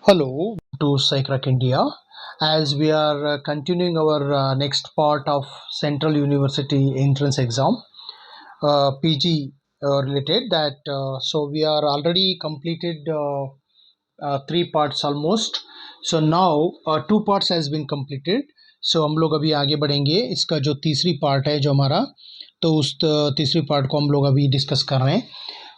Hello to SciCrack India. As we are continuing our next part of Central University entrance exam, PG related that. So we are already completed three parts almost. So now two parts has been completed. So हम लोग अभी आगे बढ़ेंगे इसका जो तीसरी part है जो हमारा, तो उस तीसरी पार्ट को हम लोग अभी डिस्कस कर रहे हैं।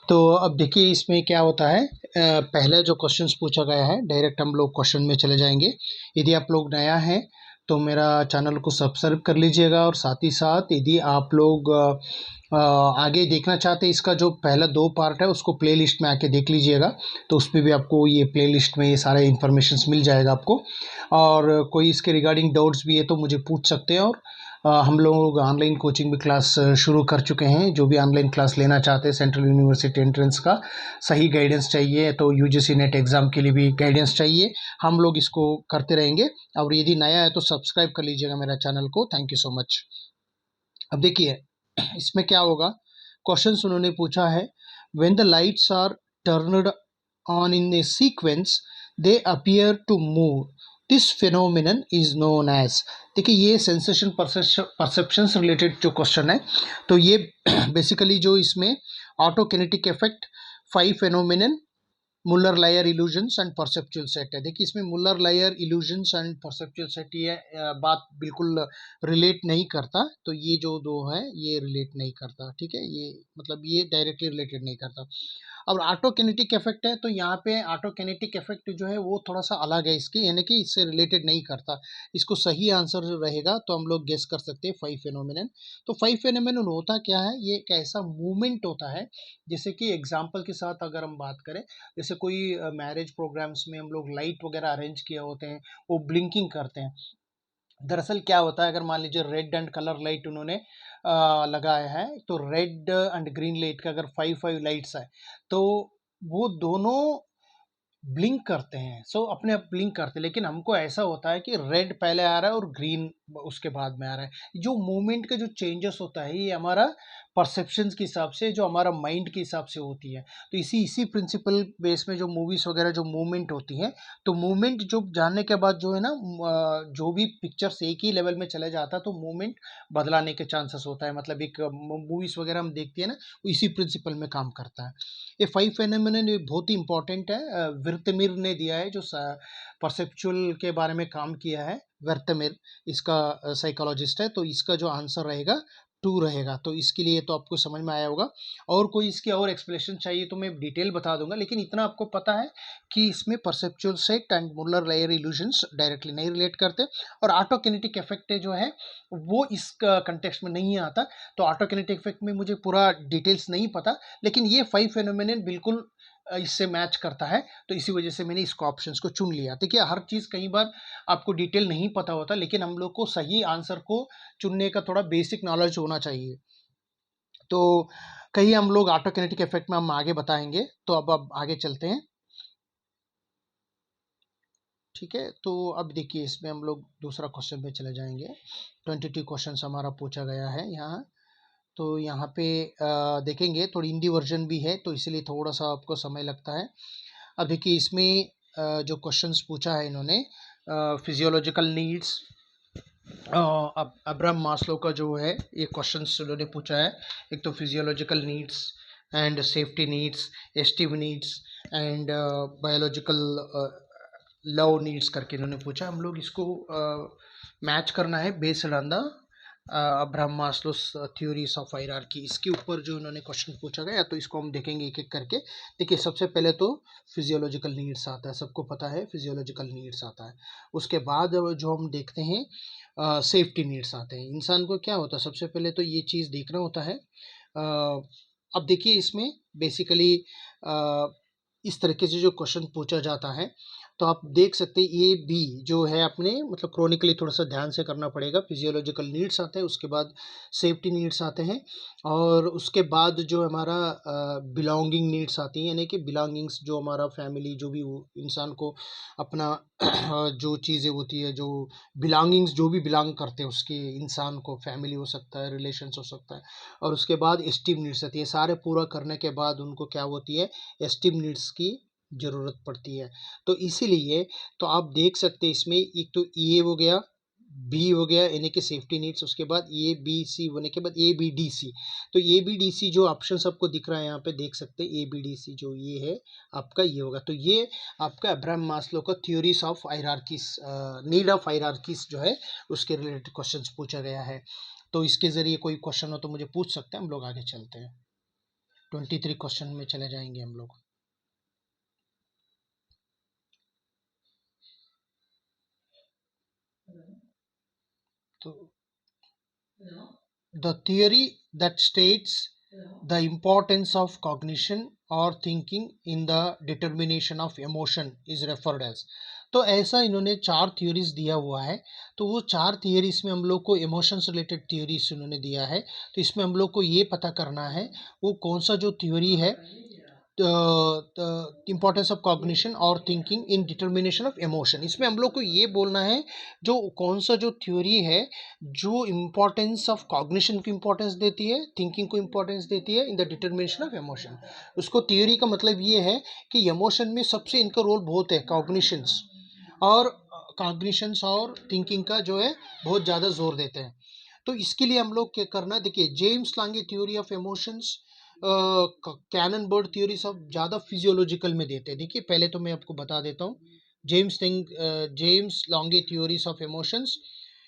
तो अब देखिए इसमें क्या होता है, पहले जो क्वेश्चंस पूछा गया है डायरेक्ट हम लोग क्वेश्चन में चले जाएंगे। यदि आप लोग नया हैं तो मेरा चैनल को सब्सक्राइब कर लीजिएगा, और साथ ही साथ यदि आप लोग आगे देखना चाहते हैं इसका जो पहला दो पार्ट है उसको प्लेलिस्ट में आके देख लीजिएगा, तो उस पर भी आपको ये प्लेलिस्ट में ये सारे इन्फॉर्मेशंस मिल जाएगा आपको। और कोई इसके रिगार्डिंग डाउट्स भी है तो मुझे पूछ सकते हैं। और हम लोग ऑनलाइन कोचिंग भी क्लास शुरू कर चुके हैं। जो भी ऑनलाइन क्लास लेना चाहते हैं सेंट्रल यूनिवर्सिटी एंट्रेंस का सही गाइडेंस चाहिए, तो यूजीसी नेट एग्ज़ाम के लिए भी गाइडेंस चाहिए, हम लोग इसको करते रहेंगे। और यदि नया है तो सब्सक्राइब कर लीजिएगा मेरा चैनल को। Thank you so much. अब देखिए इसमें क्या होगा, क्वेश्चंस उन्होंने पूछा है, when the lights are turned on in a sequence they appear to move, this phenomenon is known as. देखिए ये सेंसेशन परसेप्शन से रिलेटेड जो क्वेश्चन है, तो ये बेसिकली जो इसमें autokinetic effect, phi phenomenon, Muller Lyer illusions and perceptual set है। देखिए इसमें Muller Lyer illusions and perceptual set ये बात बिल्कुल रिलेट नहीं करता, तो ये जो दो है ये रिलेट नहीं करता, ठीक है, ये मतलब ये डायरेक्टली रिलेटेड नहीं करता। और ऑटोकिनेटिक इफेक्ट है, तो यहाँ पे ऑटोकिनेटिक इफेक्ट जो है वो थोड़ा सा अलग है इसकी, यानी कि इससे रिलेटेड नहीं करता। इसको सही आंसर रहेगा तो हम लोग गेस कर सकते हैं फाइव फेनोमेनन। तो फाइव फेनोमेनन होता क्या है, ये एक ऐसा मूवमेंट होता है, जैसे कि एग्जाम्पल के साथ अगर हम बात करें, जैसे कोई मैरिज प्रोग्राम्स में हम लोग लाइट वगैरह अरेंज किए होते हैं, वो ब्लिंकिंग करते हैं। दरअसल क्या होता है, अगर मान लीजिए रेड एंड कलर लाइट उन्होंने लगाया है, तो रेड एंड ग्रीन लाइट का अगर फाइव फाइव लाइट्स है, तो वो दोनों ब्लिंक करते हैं। सो अपने आप ब्लिंक करते हैं, लेकिन हमको ऐसा होता है कि रेड पहले आ रहा है और ग्रीन उसके बाद में आ रहा है। जो मूवमेंट का जो चेंजेस होता है ये हमारा परसेप्शंस के हिसाब से, जो हमारा माइंड के हिसाब से होती है। तो इसी इसी प्रिंसिपल बेस में जो मूवीज वगैरह जो मूवमेंट होती हैं, तो मूवमेंट जो जानने के बाद जो है ना, जो भी पिक्चर्स एक ही लेवल में चले जाता है तो मूवमेंट बदलाने के चांसेस होता है। मतलब एक मूवीज वगैरह हम देखते हैं ना, वो इसी प्रिंसिपल में काम करता है। ये फाइव फेनोमेनन ये बहुत ही इंपॉर्टेंट है। विर्तमिर ने दिया है, जो परसेप्चुअल के बारे में काम किया है, विर्तमिर इसका साइकोलॉजिस्ट है, तो इसका जो आंसर रहेगा टू रहेगा। तो इसके लिए तो आपको समझ में आया होगा। और कोई इसकी और एक्सप्लेनेशन चाहिए तो मैं डिटेल बता दूंगा, लेकिन इतना आपको पता है कि इसमें perceptual set and Muller layer illusions directly नहीं रिलेट करते, और ऑटोकिनेटिक इफेक्ट जो है वो इस कंटेक्स्ट में नहीं आता। तो ऑटोकिनेटिक इफेक्ट में मुझे पूरा डिटेल्स नहीं पता, लेकिन ये फाइव फेनोमेनन बिल्कुल इससे मैच करता है, तो इसी वजह से मैंने इसको ऑप्शंस को चुन लिया। देखिए हर चीज़ कई बार आपको डिटेल नहीं पता होता, लेकिन हम लोग को सही आंसर को चुनने का थोड़ा बेसिक नॉलेज होना चाहिए। तो कहीं हम लोग ऑटोकिनेटिक इफेक्ट में हम आगे बताएंगे, तो अब आगे चलते हैं। ठीक है, तो अब देखिए इसमें हम लोग दूसरा क्वेश्चन पे चले जाएंगे। 22 क्वेश्चन हमारा पूछा गया है यहाँ। तो यहाँ पे देखेंगे, थोड़ी हिंदी वर्जन भी है तो इसलिए थोड़ा सा आपको समय लगता है। अब देखिए इसमें जो क्वेश्चंस पूछा है इन्होंने, फिजियोलॉजिकल नीड्स, अब अब्राहम मास्लो का जो है ये क्वेश्चंस उन्होंने पूछा है। एक तो physiological needs and safety needs, esteem needs and biological love needs करके इन्होंने पूछा। हम लोग इसको मैच करना है based on the Abraham Maslow's theories of hierarchy. इसके ऊपर जो इन्होंने क्वेश्चन पूछा गया, तो इसको हम देखेंगे एक एक करके। देखिए सबसे पहले तो फिजियोलॉजिकल नीड्स आता है, सबको पता है फिजियोलॉजिकल नीड्स आता है। उसके बाद जो हम देखते हैं सेफ्टी नीड्स आते हैं। इंसान को क्या होता है, सबसे पहले तो ये चीज़ देखना होता है। अब देखिए इसमें बेसिकली इस तरीके से जो क्वेश्चन पूछा जाता है, तो आप देख सकते हैं ये भी जो है अपने मतलब क्रोनिकली थोड़ा सा ध्यान से करना पड़ेगा। फिजियोलॉजिकल नीड्स आते हैं, उसके बाद सेफ्टी नीड्स आते हैं, और उसके बाद जो हमारा बिलोंगिंग नीड्स आती हैं, यानी कि बिलोंगिंग्स जो हमारा फैमिली, जो भी इंसान को अपना जो चीज़ें होती है, जो बिलोंगिंग्स जो भी बिलोंग करते हैं उसके इंसान को, फैमिली हो सकता है, रिलेशंस हो सकता है। और उसके बाद एस्टीम नीड्स आती है। सारे पूरा करने के बाद उनको क्या होती है, एस्टीम नीड्स की ज़रूरत पड़ती है। तो इसीलिए तो आप देख सकते हैं इसमें एक तो ए हो गया, बी हो गया यानी कि सेफ्टी नीड्स, उसके बाद ए बी सी होने के बाद ए बी डी सी। तो ए बी डी सी जो ऑप्शन आपको दिख रहा है यहाँ पे देख सकते हैं, ए बी डी सी जो ये है आपका ये होगा। तो ये आपका अब्राहम मास्लो का theories of hierarchies, need of hierarchies जो है उसके रिलेटेड क्वेश्चंस पूछा गया है। तो इसके ज़रिए कोई क्वेश्चन हो तो मुझे पूछ सकते हैं, हम लोग आगे चलते हैं। 23 क्वेश्चन में चले जाएंगे हम लोग। तो the theory that states the importance of cognition or thinking in the determination of emotion is referred as। तो ऐसा इन्होंने 4 थ्योरीज दिया हुआ है। तो वो 4 थ्योरीज में हम लोग को इमोशंस रिलेटेड थ्योरीज उन्होंने दिया है। तो इसमें हम लोग को ये पता करना है वो कौन सा जो थ्योरी है, इम्पोर्टेंस ऑफ कॉग्निशन और thinking in determination of emotion. इसमें हम लोग को ये बोलना है जो कौन सा जो थ्योरी है जो इम्पोर्टेंस ऑफ कॉग्निशन को इम्पोर्टेंस देती है, थिंकिंग को इम्पोर्टेंस देती है in the determination of emotion. उसको थ्योरी का मतलब ये है कि इमोशन में सबसे इनका रोल बहुत है, कॉग्निशंस और थिंकिंग का जो है बहुत ज़्यादा जोर देते हैं। तो इसके लिए हम लोग क्या करना, देखिए James Lange theory of emotions, Cannon Bard theory सब ज़्यादा फिजियोलॉजिकल में देते हैं। देखिए पहले तो मैं आपको बता देता हूँ, James Lange theories of emotions,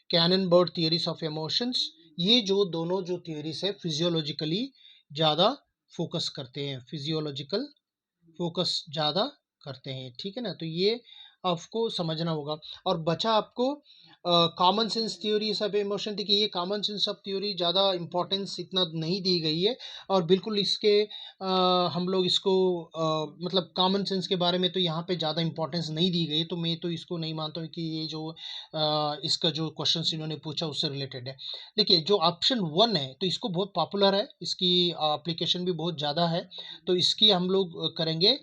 Cannon Bard theories of emotions, ये जो दोनों जो थ्योरीज है फिजियोलॉजिकली ज़्यादा फोकस करते हैं, फिजियोलॉजिकल फोकस ज़्यादा करते हैं, ठीक है ना। तो ये आपको समझना होगा। और बचा आपको कॉमन सेंस थ्योरी सब इमोशन। देखिए ये कॉमन सेंस ऑफ थ्योरी ज़्यादा इम्पोर्टेंस इतना नहीं दी गई है, और बिल्कुल इसके हम लोग इसको मतलब कॉमन सेंस के बारे में तो यहाँ पे ज़्यादा इम्पोर्टेंस नहीं दी गई। तो मैं तो इसको नहीं मानता हूँ कि ये जो इसका जो क्वेश्चन इन्होंने पूछा उससे रिलेटेड है। देखिए जो ऑप्शन 1 है तो इसको बहुत पॉपुलर है, इसकी एप्लीकेशन भी बहुत ज़्यादा है। तो इसकी हम लोग करेंगे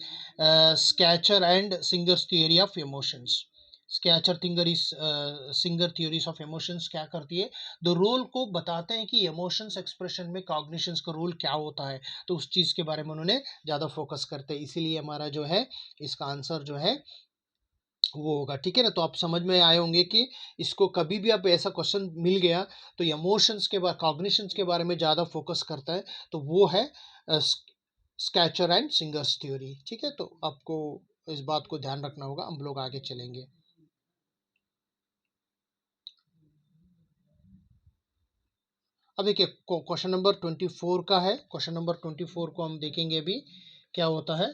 sketcher and singers theory of emotions. Sketcher singer theories of emotions क्या करती है, द रोल को बताते हैं कि इमोशंस एक्सप्रेशन में कॉग्निशंस का रोल क्या होता है। तो उस चीज़ के बारे में उन्होंने ज़्यादा फोकस करते हैं, इसीलिए हमारा जो है इसका आंसर जो है वो होगा, ठीक है ना। तो आप समझ में आए होंगे कि इसको कभी भी आप ऐसा क्वेश्चन मिल गया तो इमोशंस के बारे कॉग्निशंस के बारे में ज़्यादा फोकस करता है, तो वो है स्केचर एंड सिंगर्स थ्योरी, ठीक है। तो आपको इस बात को ध्यान रखना होगा। हम लोग आगे चलेंगे। अब देखिए क्वेश्चन नंबर 24 का है। क्वेश्चन नंबर 24 को हम देखेंगे अभी क्या होता है।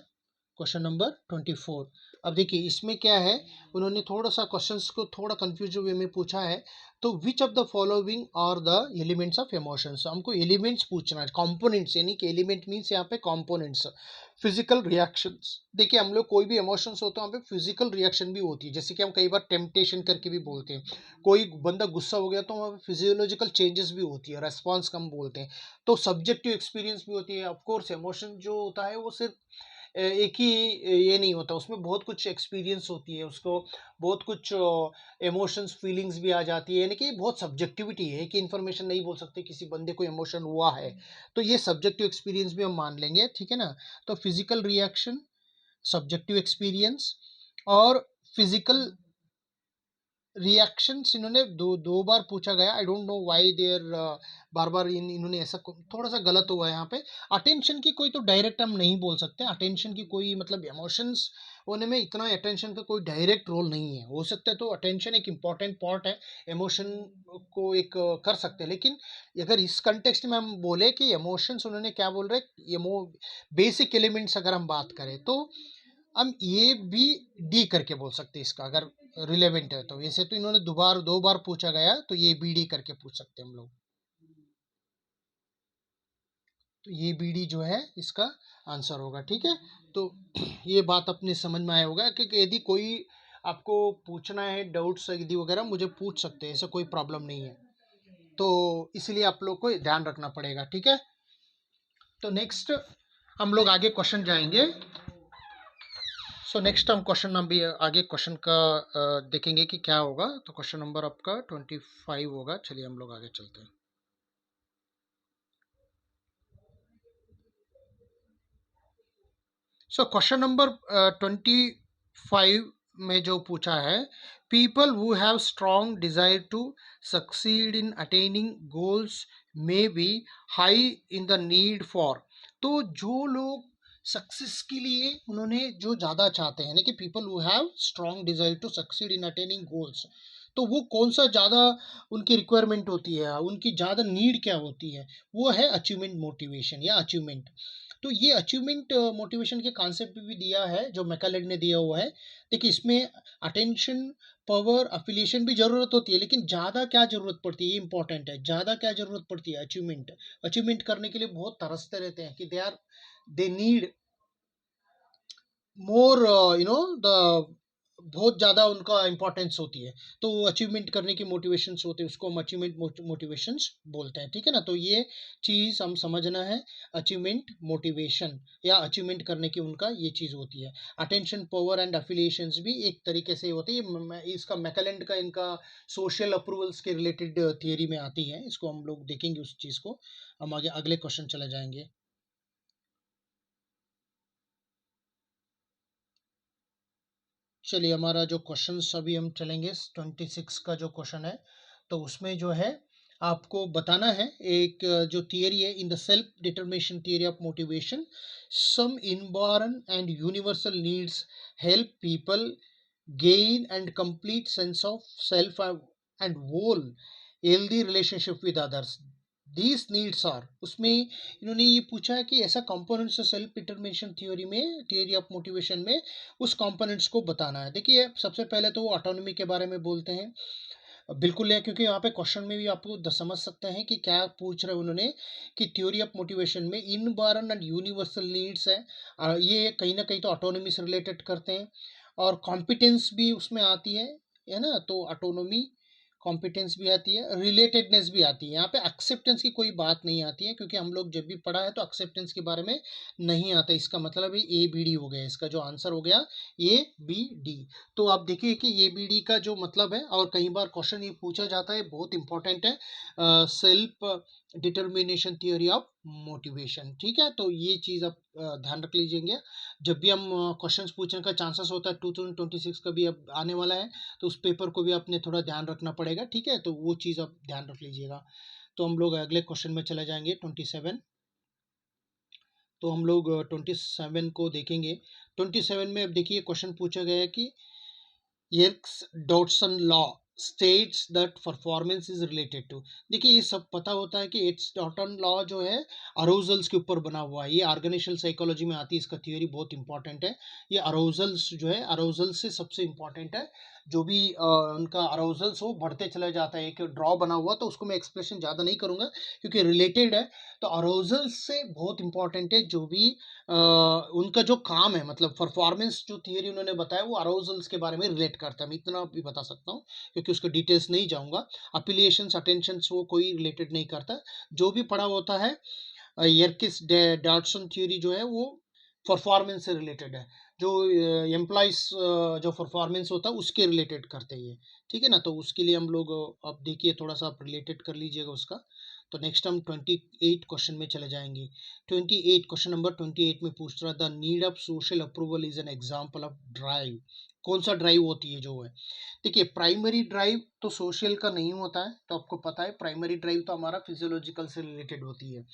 Question number 24। अब देखिए इसमें क्या है, उन्होंने थोड़ा सा क्वेश्चंस को थोड़ा कंफ्यूज वे में पूछा है। तो which of the following are the elements of emotions, हमको एलिमेंट्स पूछना है, कंपोनेंट्स, यानी कि एलिमेंट मीन्स यहाँ पे कंपोनेंट्स। फिजिकल रिएक्शंस, देखिए हम लोग कोई भी इमोशंस होता है वहाँ पे फिजिकल रिएक्शन भी होती है, जैसे कि हम कई बार टेम्पटेशन करके भी बोलते हैं। कोई बंदा गुस्सा हो गया तो वहाँ पे फिजियोलॉजिकल चेंजेस भी होती है, रेस्पॉन्स कम बोलते हैं। तो सब्जेक्टिव एक्सपीरियंस भी होती है। ऑफकोर्स इमोशन जो होता है वो सिर्फ एक ही ये नहीं होता, उसमें बहुत कुछ एक्सपीरियंस होती है, उसको बहुत कुछ इमोशंस फीलिंग्स भी आ जाती है, यानी कि बहुत सब्जेक्टिविटी है कि इन्फॉर्मेशन नहीं बोल सकते किसी बंदे को इमोशन हुआ है। तो ये सब्जेक्टिव एक्सपीरियंस भी हम मान लेंगे, ठीक है ना। तो फिजिकल रिएक्शन, सब्जेक्टिव एक्सपीरियंस और फिजिकल रिएक्शंस इन्होंने दो बार पूछा गया। I don't know why there बार बार इन्होंने ऐसा थोड़ा सा गलत हुआ है यहाँ पे। अटेंशन की कोई तो डायरेक्ट हम नहीं बोल सकते, अटेंशन की कोई मतलब इमोशंस होने में इतना अटेंशन का कोई डायरेक्ट रोल नहीं है। हो सकता है तो अटेंशन एक इम्पॉर्टेंट पार्ट है, इमोशन को एक कर सकते हैं, लेकिन अगर इस कंटेक्स्ट में हम बोले कि इमोशंस उन्होंने क्या बोल रहे, बेसिक एलिमेंट्स अगर हम बात करें तो हम ए बी डी करके बोल सकते हैं इसका, अगर रिलेवेंट है तो। वैसे तो इन्होंने दो बार पूछा गया, तो ये बी डी करके पूछ सकते हैं हम लोग। तो ये बी डी जो है इसका आंसर होगा, ठीक है। तो ये बात अपने समझ में आया होगा कि यदि कोई आपको पूछना है डाउट्स यदि वगैरह मुझे पूछ सकते हैं, ऐसा कोई प्रॉब्लम नहीं है। तो इसलिए आप लोग को ध्यान रखना पड़ेगा, ठीक है। तो नेक्स्ट हम लोग आगे क्वेश्चन जाएंगे। सो नेक्स्ट हम क्वेश्चन अभी आगे क्वेश्चन का देखेंगे कि क्या होगा। तो क्वेश्चन नंबर आपका 25 होगा। चलिए हम लोग आगे चलते हैं। सो क्वेश्चन नंबर 25 में जो पूछा है, people who have strong desire to succeed in attaining goals may be high in the need for. तो जो लोग सक्सेस के लिए उन्होंने जो ज़्यादा चाहते हैं, यानी कि people who have strong desire to succeed in attaining goals, तो वो कौन सा ज़्यादा उनकी रिक्वायरमेंट होती है, उनकी ज़्यादा नीड क्या होती है, वो है अचीवमेंट मोटिवेशन या अचीवमेंट। तो ये अचीवमेंट मोटिवेशन के कॉन्सेप्ट भी दिया है जो मैकलेड ने दिया हुआ है। देखिए इसमें अटेंशन, पावर, अफिलिएशन भी जरूरत होती है, लेकिन ज़्यादा क्या जरूरत पड़ती है, ये इंपॉर्टेंट है। ज़्यादा क्या जरूरत पड़ती है, अचीवमेंट। अचीवमेंट करने के लिए बहुत तरसते रहते हैं कि they need more, you know the बहुत ज़्यादा उनका इंपॉर्टेंस होती है। तो अचीवमेंट करने की मोटिवेशंस होते हैं, उसको हम अचीवमेंट मोटिवेशंस बोलते हैं, ठीक है ना। तो ये चीज़ हम समझना है, अचीवमेंट मोटिवेशन या अचीवमेंट करने की उनका ये चीज़ होती है। अटेंशन, पावर एंड अफिलिएशंस भी एक तरीके से होती है। इसका मैकलेंड का इनका सोशल अप्रूवल्स के रिलेटेड थियरी में आती है। इसको हम लोग देखेंगे उस चीज़ को। हम आगे अगले क्वेश्चन चले जाएंगे। चलिए हमारा जो क्वेश्चन अभी हम चलेंगे 26 का जो क्वेश्चन है, तो उसमें जो है आपको बताना है एक जो थियरी है in the self determination theory of motivation, some inborn and universal needs help people gain and complete sense of self and whole healthy relationship with others. These needs are, उसमें इन्होंने ये पूछा है कि ऐसा कंपोनेंट्स है self determination theory में, theory of motivation में, उस कंपोनेंट्स को बताना है। देखिए सबसे पहले तो वो ऑटोनॉमी के बारे में बोलते हैं। बिल्कुल है, क्योंकि यहाँ पे क्वेश्चन में भी आपको समझ सकते हैं कि क्या पूछ रहे हैं उन्होंने, कि थ्योरी ऑफ मोटिवेशन में इनबॉर्न एंड यूनिवर्सल नीड्स है, ये कहीं ना कहीं तो ऑटोनॉमी से रिलेटेड करते हैं, और कॉम्पिटेंस भी उसमें आती है ना। तो ऑटोनॉमी, कॉम्पिटेंस भी आती है, रिलेटेडनेस भी आती है। यहाँ पे एक्सेप्टेंस की कोई बात नहीं आती है, क्योंकि हम लोग जब भी पढ़ा है तो एक्सेप्टेंस के बारे में नहीं आता। इसका मतलब है ए बी डी हो गया, इसका जो आंसर हो गया ए बी डी। तो आप देखिए कि ए बी डी का जो मतलब है, और कई बार क्वेश्चन ये पूछा जाता है, बहुत इंपॉर्टेंट है, self determination theory of motivation, ठीक है। तो ये चीज़ आप ध्यान रख लीजिएगा। जब भी हम क्वेश्चंस पूछने का चांसेस होता है, 2026 का भी अब आने वाला है, तो उस पेपर को भी आपने थोड़ा ध्यान रखना पड़ेगा, ठीक है। तो वो चीज़ आप ध्यान रख लीजिएगा। तो हम लोग अगले क्वेश्चन में चले जाएंगे 27। तो हम लोग 27 को देखेंगे। 27 में अब देखिए क्वेश्चन पूछा गया है कि Yerkes Dodson law states that performance is related to. देखिए ये सब पता होता है कि इट्स डॉटन लॉ जो है अरोजल्स के ऊपर बना हुआ है। ये ऑर्गेनाइजेशनल साइकोलॉजी में आती है, इसका थ्योरी बहुत इंपॉर्टेंट है। ये अरोजल्स जो है, अरोजल से सबसे इंपॉर्टेंट है। जो भी उनका अरोजल्स हो बढ़ते चला जाता है। एक ड्रॉ बना हुआ, तो उसको मैं एक्सप्रेशन ज़्यादा नहीं करूँगा क्योंकि रिलेटेड है। तो अरोजल्स से बहुत इंपॉर्टेंट है। जो भी उनका जो काम है, मतलब परफॉर्मेंस जो थियरी उन्होंने बताया, वो अरोजल्स के बारे में रिलेट करता है। मैं इतना भी बता सकता हूँ क्योंकि उसके डिटेल्स नहीं जाऊँगा। अफिलिएशंस, अटेंशंस वो कोई रिलेटेड नहीं करता। जो भी पढ़ा होता है यर्किस डॉटसन थ्योरी जो है वो परफॉर्मेंस से रिलेटेड है। जो एम्प्लॉइज जो परफॉर्मेंस होता है उसके रिलेटेड करते हैं ये, ठीक है ना। तो उसके लिए हम लोग अब देखिए थोड़ा सा आप रिलेटेड कर लीजिएगा उसका। तो नेक्स्ट हम 28 क्वेश्चन में चले जाएंगे। 28 क्वेश्चन नंबर 28 में पूछ रहा, the need of social approval is an example of drive. कौन सा ड्राइव होती है जो है, देखिए प्राइमरी ड्राइव तो सोशल का नहीं होता है। तो आपको पता है प्राइमरी ड्राइव तो हमारा फिजियोलॉजिकल से रिलेटेड होती है,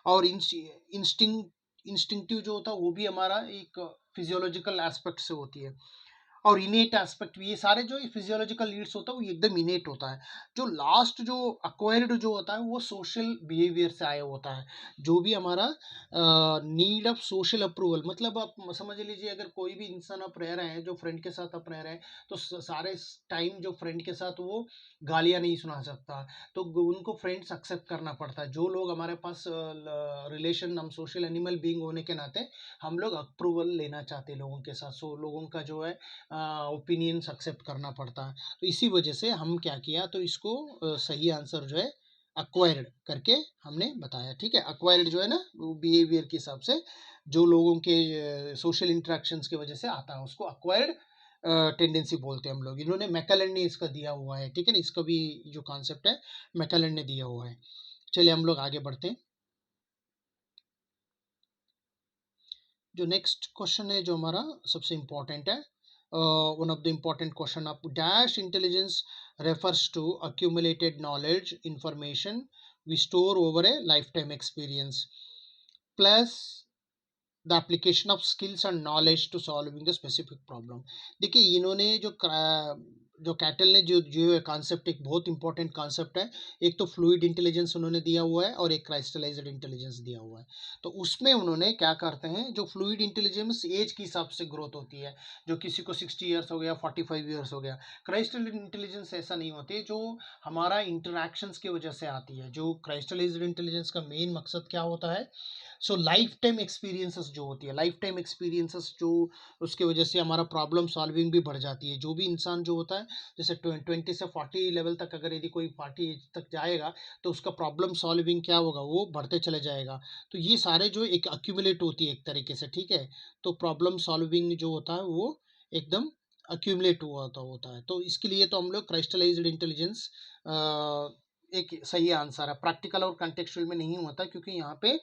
और इंस्टिंक्टिव जो होता है वो भी हमारा एक फिजियोलॉजिकल एस्पेक्ट से होती है। और इनेट एस्पेक्ट भी, ये सारे जो फिजियोलॉजिकल नीड्स होता है वो एकदम इनेट होता है। जो लास्ट जो अक्वायर्ड जो होता है वो सोशल बिहेवियर से आया होता है। जो भी हमारा नीड ऑफ सोशल अप्रूवल, मतलब आप समझ लीजिए अगर कोई भी इंसान आप रह रहे हैं, जो फ्रेंड के साथ आप रह रहे हैं, तो सारे टाइम जो फ्रेंड के साथ वो गालियाँ नहीं सुना सकता। तो उनको फ्रेंड्स एक्सेप्ट करना पड़ता है। जो लोग हमारे पास रिलेशन, हम सोशल एनिमल बीइंग होने के नाते हम लोग अप्रूवल लेना चाहते हैं लोगों के साथ। सो लोगों का जो है ओपिनियंस एक्सेप्ट करना पड़ता है। तो इसी वजह से हम क्या किया, तो इसको सही आंसर जो है अक्वायर्ड करके हमने बताया, ठीक है। अक्वायर्ड जो है ना, वो बिहेवियर के हिसाब से जो लोगों के सोशल इंटरेक्शंस की वजह से आता है, उसको अक्वायर्ड टेंडेंसी बोलते हैं हम लोग। इन्होंने मैकलेंड ने इसका दिया हुआ है, ठीक है ना। इसका भी जो कॉन्सेप्ट है मैकलेंड ने दिया हुआ है। चलिए हम लोग आगे बढ़ते हैं। जो नेक्स्ट क्वेश्चन है जो हमारा सबसे इम्पोर्टेंट है, one of the important question, आप dash intelligence refers to accumulated knowledge information we store over a lifetime experience plus the application of skills and knowledge to solving the specific problem. देखिए इन्होंने जो cattle ने जो concept, एक बहुत important concept है, एक तो फ्लूइड इंटेलिजेंस उन्होंने दिया हुआ है और एक क्राइस्टलाइज्ड इंटेलिजेंस दिया हुआ है। तो उसमें उन्होंने क्या करते हैं, जो फ्लूइड इंटेलिजेंस एज के हिसाब से ग्रोथ होती है, जो किसी को 60 ईयर्स हो गया, 45 ईयर्स हो गया। क्राइस्टलाइज्ड इंटेलिजेंस ऐसा नहीं होती, जो हमारा इंटरैक्शंस की वजह से आती है। जो क्राइस्टलाइज्ड इंटेलिजेंस का मेन मकसद क्या होता है, सो लाइफ टाइम एक्सपीरियंसेस जो होती है, लाइफ टाइम एक्सपीरियंसेस जो, उसके वजह से हमारा प्रॉब्लम सॉल्विंग भी बढ़ जाती है। जो भी इंसान जो होता है, जैसे 20 से 40 लेवल तक अगर यदि कोई 40 एज तक जाएगा तो उसका प्रॉब्लम सॉल्विंग क्या होगा, वो बढ़ते चले जाएगा। तो ये सारे जो एक अक्यूमुलेट होती है एक तरीके से, ठीक है। तो प्रॉब्लम सॉल्विंग जो होता है वो एकदम अक्यूमुलेट हुआ होता है। तो इसके लिए तो हम लोग क्राइस्टलाइज्ड इंटेलिजेंस एक सही आंसर है। प्रैक्टिकल और कंटेक्चुअल में नहीं होता, क्योंकि यहाँ पे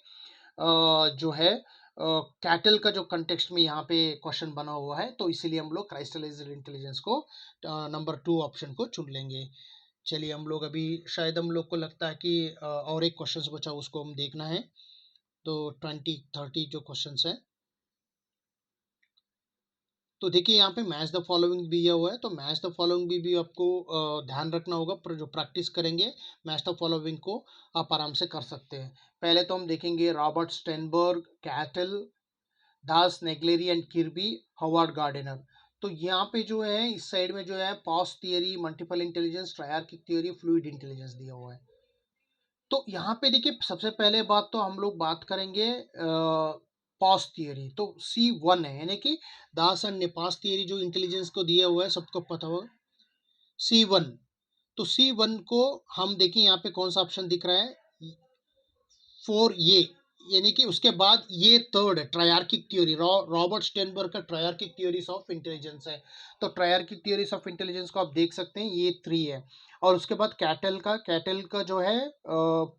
जो है कैटल का जो कंटेक्स्ट में यहाँ पे क्वेश्चन बना हुआ है, तो इसीलिए हम लोग क्राइस्टलाइज्ड इंटेलिजेंस को नंबर 2 ऑप्शन को चुन लेंगे। चलिए हम लोग अभी, शायद हम लोग को लगता है कि और एक क्वेश्चन बचा, उसको हम देखना है। तो 20-30 जो क्वेश्चन है, तो देखिए यहाँ पे मैच द फॉलोइंग दिया हुआ है। तो मैच द फॉलोइंग भी आपको ध्यान रखना होगा, पर जो प्रैक्टिस करेंगे मैच द फॉलोइंग को आप आराम से कर सकते हैं। पहले तो हम देखेंगे Robert Sternberg, Cattell, Das Naglieri and Kirby, Howard Gardner. तो यहाँ पे जो है इस साइड में जो है PASS theory, multiple intelligence, triarchic theory, fluid intelligence दिया हुआ है। तो यहाँ पे देखिए सबसे पहले बात तो हम लोग बात करेंगे पॉस थियरी। तो C1 है, यानी कि दास एंड नेपास थियरी जो इंटेलिजेंस को दिया हुआ है, सबको पता होगा C1। तो C1 को हम देखें यहाँ पे कौन सा ऑप्शन दिख रहा है, 4 ये, यानी कि उसके बाद ये थर्ड है, ट्रायर्किक थ्योरी, रॉबर्ट स्टेनबर्ग का ट्रायर्किक थ्योरीज ऑफ इंटेलिजेंस है। तो ट्रायर्किक थ्योरीज ऑफ इंटेलिजेंस को आप देख सकते हैं, ये 3 है। और उसके बाद कैटल का जो है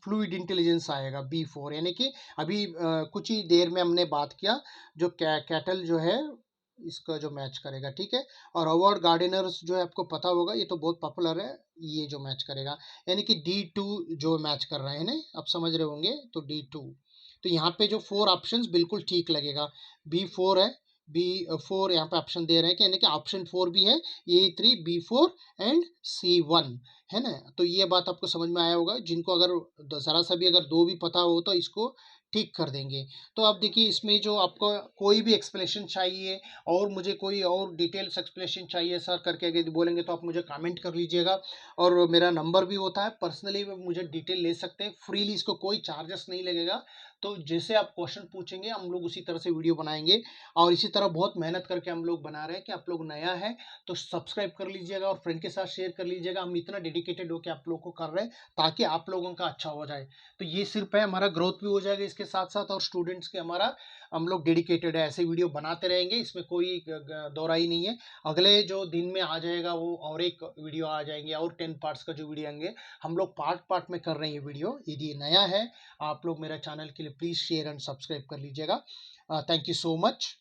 फ्लूइड इंटेलिजेंस आएगा B4, यानी कि अभी कुछ ही देर में हमने बात किया, जो कैटल जो है इसका जो मैच करेगा, ठीक है। और हॉवर्ड गार्डनर्स जो है आपको पता होगा, ये तो बहुत पॉपुलर है, ये जो मैच करेगा, यानी कि D2 जो मैच कर रहे हैं ना, आप समझ रहे होंगे, तो D2। तो यहाँ पे जो 4 ऑप्शंस बिल्कुल ठीक लगेगा, B4 है, B4 यहाँ पे ऑप्शन दे रहे हैं कि, यानी कि ऑप्शन 4 भी है, A3, B4 एंड C1, है ना। तो ये बात आपको समझ में आया होगा। जिनको अगर ज़रा सा भी अगर 2 भी पता हो तो इसको ठीक कर देंगे। तो अब देखिए इसमें जो आपको कोई भी एक्सप्लेनेशन चाहिए, और मुझे कोई और डिटेल्स एक्सप्लेनेशन चाहिए सर करके अगर बोलेंगे, तो आप मुझे कमेंट कर लीजिएगा। और मेरा नंबर भी होता है, पर्सनली मुझे डिटेल ले सकते हैं फ्रीली, इसको कोई चार्जेस नहीं लगेगा। तो जैसे आप क्वेश्चन पूछेंगे हम लोग उसी तरह से वीडियो बनाएंगे। और इसी तरह बहुत मेहनत करके हम लोग बना रहे हैं, कि आप लोग नया है तो सब्सक्राइब कर लीजिएगा और फ्रेंड के साथ शेयर कर लीजिएगा। हम इतना डेडिकेटेड होकर आप लोग को कर रहे हैं ताकि आप लोगों का अच्छा हो जाए। तो ये सिर्फ है, हमारा ग्रोथ भी हो जाएगा इसके साथ साथ, और स्टूडेंट्स के हमारा, हम लोग डेडिकेटेड है, ऐसे वीडियो बनाते रहेंगे, इसमें कोई दोहराई नहीं है। अगले जो दिन में आ जाएगा वो और एक वीडियो आ जाएंगे, और 10 पार्ट्स का जो वीडियो आएंगे, हम लोग पार्ट पार्ट में कर रहे हैं ये वीडियो। यदि नया है आप लोग मेरा चैनल के लिए प्लीज़ शेयर एंड सब्सक्राइब कर लीजिएगा। Thank you so much.